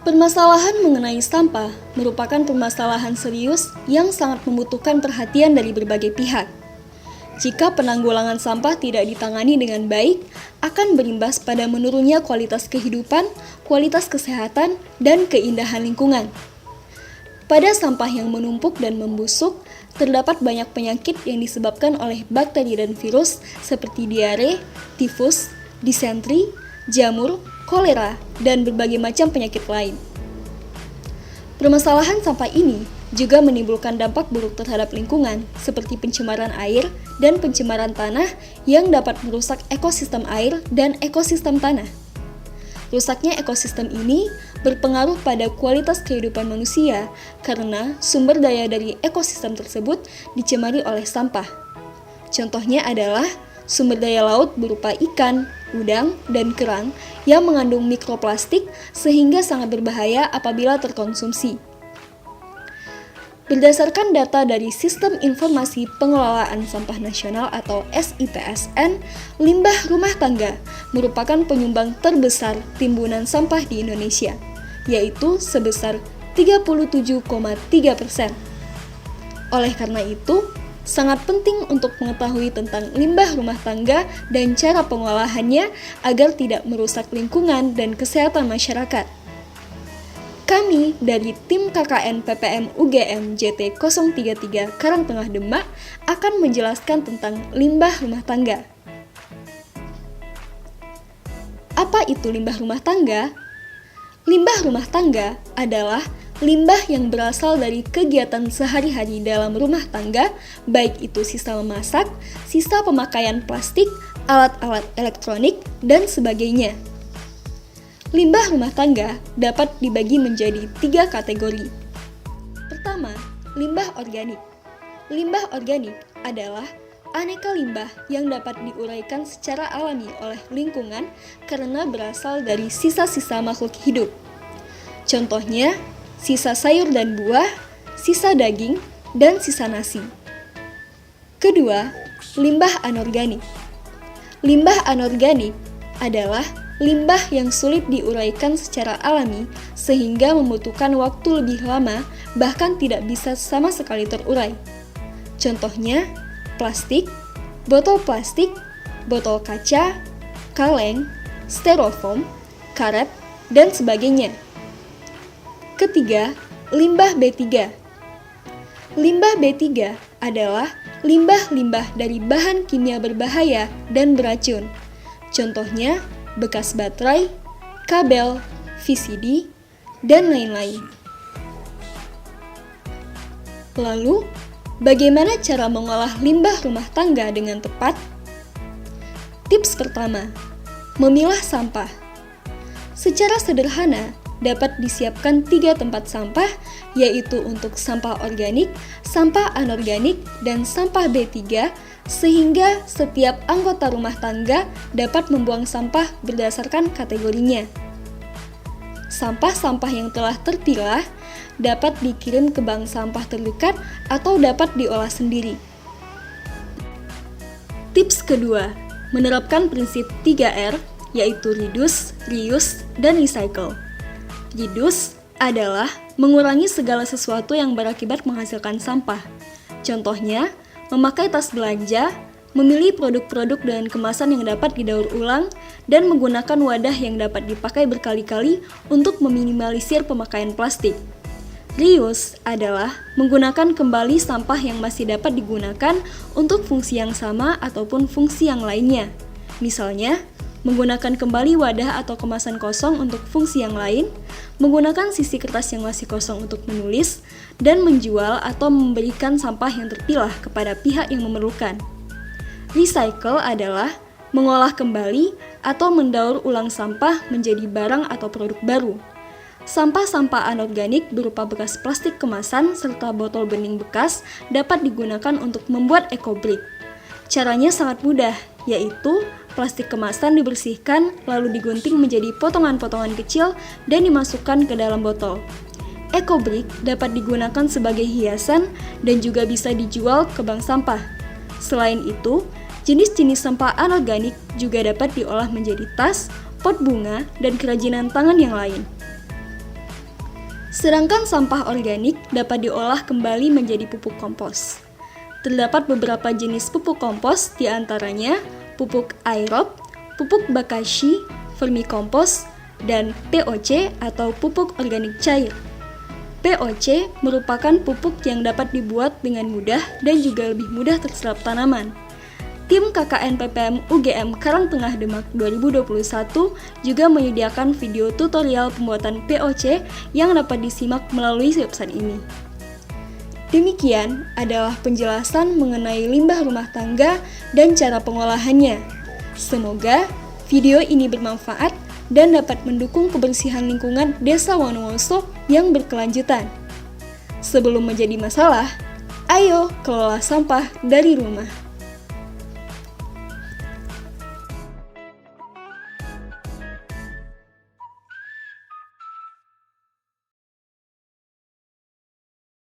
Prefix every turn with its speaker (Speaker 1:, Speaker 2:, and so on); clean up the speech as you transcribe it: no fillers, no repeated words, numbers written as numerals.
Speaker 1: Permasalahan mengenai sampah merupakan permasalahan serius yang sangat membutuhkan perhatian dari berbagai pihak. Jika penanggulangan sampah tidak ditangani dengan baik, akan berimbas pada menurunnya kualitas kehidupan, kualitas kesehatan, dan keindahan lingkungan. Pada sampah yang menumpuk dan membusuk, terdapat banyak penyakit yang disebabkan oleh bakteri dan virus seperti diare, tifus, disentri, jamur, kolera, dan berbagai macam penyakit lain. Permasalahan sampah ini juga menimbulkan dampak buruk terhadap lingkungan, seperti pencemaran air dan pencemaran tanah yang dapat merusak ekosistem air dan ekosistem tanah. Rusaknya ekosistem ini berpengaruh pada kualitas kehidupan manusia karena sumber daya dari ekosistem tersebut dicemari oleh sampah. Contohnya adalah sumber daya laut berupa ikan, udang, dan kerang yang mengandung mikroplastik sehingga sangat berbahaya apabila terkonsumsi. Berdasarkan data dari Sistem Informasi Pengelolaan Sampah Nasional atau SIPSN, limbah rumah tangga merupakan penyumbang terbesar timbunan sampah di Indonesia, yaitu sebesar 37,3%. Oleh karena itu, sangat penting untuk mengetahui tentang limbah rumah tangga dan cara pengolahannya agar tidak merusak lingkungan dan kesehatan masyarakat. Kami dari tim KKN PPM UGM JT 033 Karangtengah Demak akan menjelaskan tentang limbah rumah tangga. Apa itu limbah rumah tangga? Limbah rumah tangga adalah limbah yang berasal dari kegiatan sehari-hari dalam rumah tangga, baik itu sisa memasak, sisa pemakaian plastik, alat-alat elektronik, dan sebagainya. Limbah rumah tangga dapat dibagi menjadi 3 kategori. Pertama, limbah organik. Limbah organik adalah aneka limbah yang dapat diuraikan secara alami oleh lingkungan karena berasal dari sisa-sisa makhluk hidup. Contohnya, sisa sayur dan buah, sisa daging, dan sisa nasi. Kedua, limbah anorganik. Limbah anorganik adalah limbah yang sulit diuraikan secara alami sehingga membutuhkan waktu lebih lama, bahkan tidak bisa sama sekali terurai. Contohnya, plastik, botol kaca, kaleng, styrofoam, karet, dan sebagainya. Ketiga, limbah B3. Limbah B3 adalah limbah-limbah dari bahan kimia berbahaya dan beracun. Contohnya, bekas baterai, kabel, VCD, dan lain-lain. Lalu, bagaimana cara mengolah limbah rumah tangga dengan tepat? Tips pertama, memilah sampah. Secara sederhana, dapat disiapkan 3 tempat sampah, yaitu untuk sampah organik, sampah anorganik, dan sampah B3, sehingga setiap anggota rumah tangga dapat membuang sampah berdasarkan kategorinya. Sampah-sampah yang telah terpilah dapat dikirim ke bank sampah terdekat atau dapat diolah sendiri. Tips kedua, menerapkan prinsip 3R, yaitu reduce, reuse, dan recycle. Reduce adalah mengurangi segala sesuatu yang berakibat menghasilkan sampah. Contohnya, memakai tas belanja, memilih produk-produk dengan kemasan yang dapat didaur ulang, dan menggunakan wadah yang dapat dipakai berkali-kali untuk meminimalisir pemakaian plastik. Reuse adalah menggunakan kembali sampah yang masih dapat digunakan untuk fungsi yang sama ataupun fungsi yang lainnya. Misalnya, menggunakan kembali wadah atau kemasan kosong untuk fungsi yang lain, menggunakan sisi kertas yang masih kosong untuk menulis, dan menjual atau memberikan sampah yang terpilah kepada pihak yang memerlukan. Recycle adalah mengolah kembali atau mendaur ulang sampah menjadi barang atau produk baru. Sampah-sampah anorganik berupa bekas plastik kemasan serta botol bening bekas dapat digunakan untuk membuat eco-brick. Caranya sangat mudah, yaitu plastik kemasan dibersihkan lalu digunting menjadi potongan-potongan kecil dan dimasukkan ke dalam botol. Eco-brick dapat digunakan sebagai hiasan dan juga bisa dijual ke bank sampah. Selain itu, jenis-jenis sampah anorganik juga dapat diolah menjadi tas, pot bunga, dan kerajinan tangan yang lain. Sedangkan sampah organik dapat diolah kembali menjadi pupuk kompos. Terdapat beberapa jenis pupuk kompos, diantaranya pupuk aerob, pupuk bakashi, vermikompos, dan POC atau pupuk organik cair. POC merupakan pupuk yang dapat dibuat dengan mudah dan juga lebih mudah terserap tanaman. Tim KKN PPM UGM Karangtengah Demak 2021 juga menyediakan video tutorial pembuatan POC yang dapat disimak melalui website ini. Demikian adalah penjelasan mengenai limbah rumah tangga dan cara pengolahannya. Semoga video ini bermanfaat dan dapat mendukung kebersihan lingkungan Desa Wonowoso yang berkelanjutan. Sebelum menjadi masalah, ayo kelola sampah dari rumah.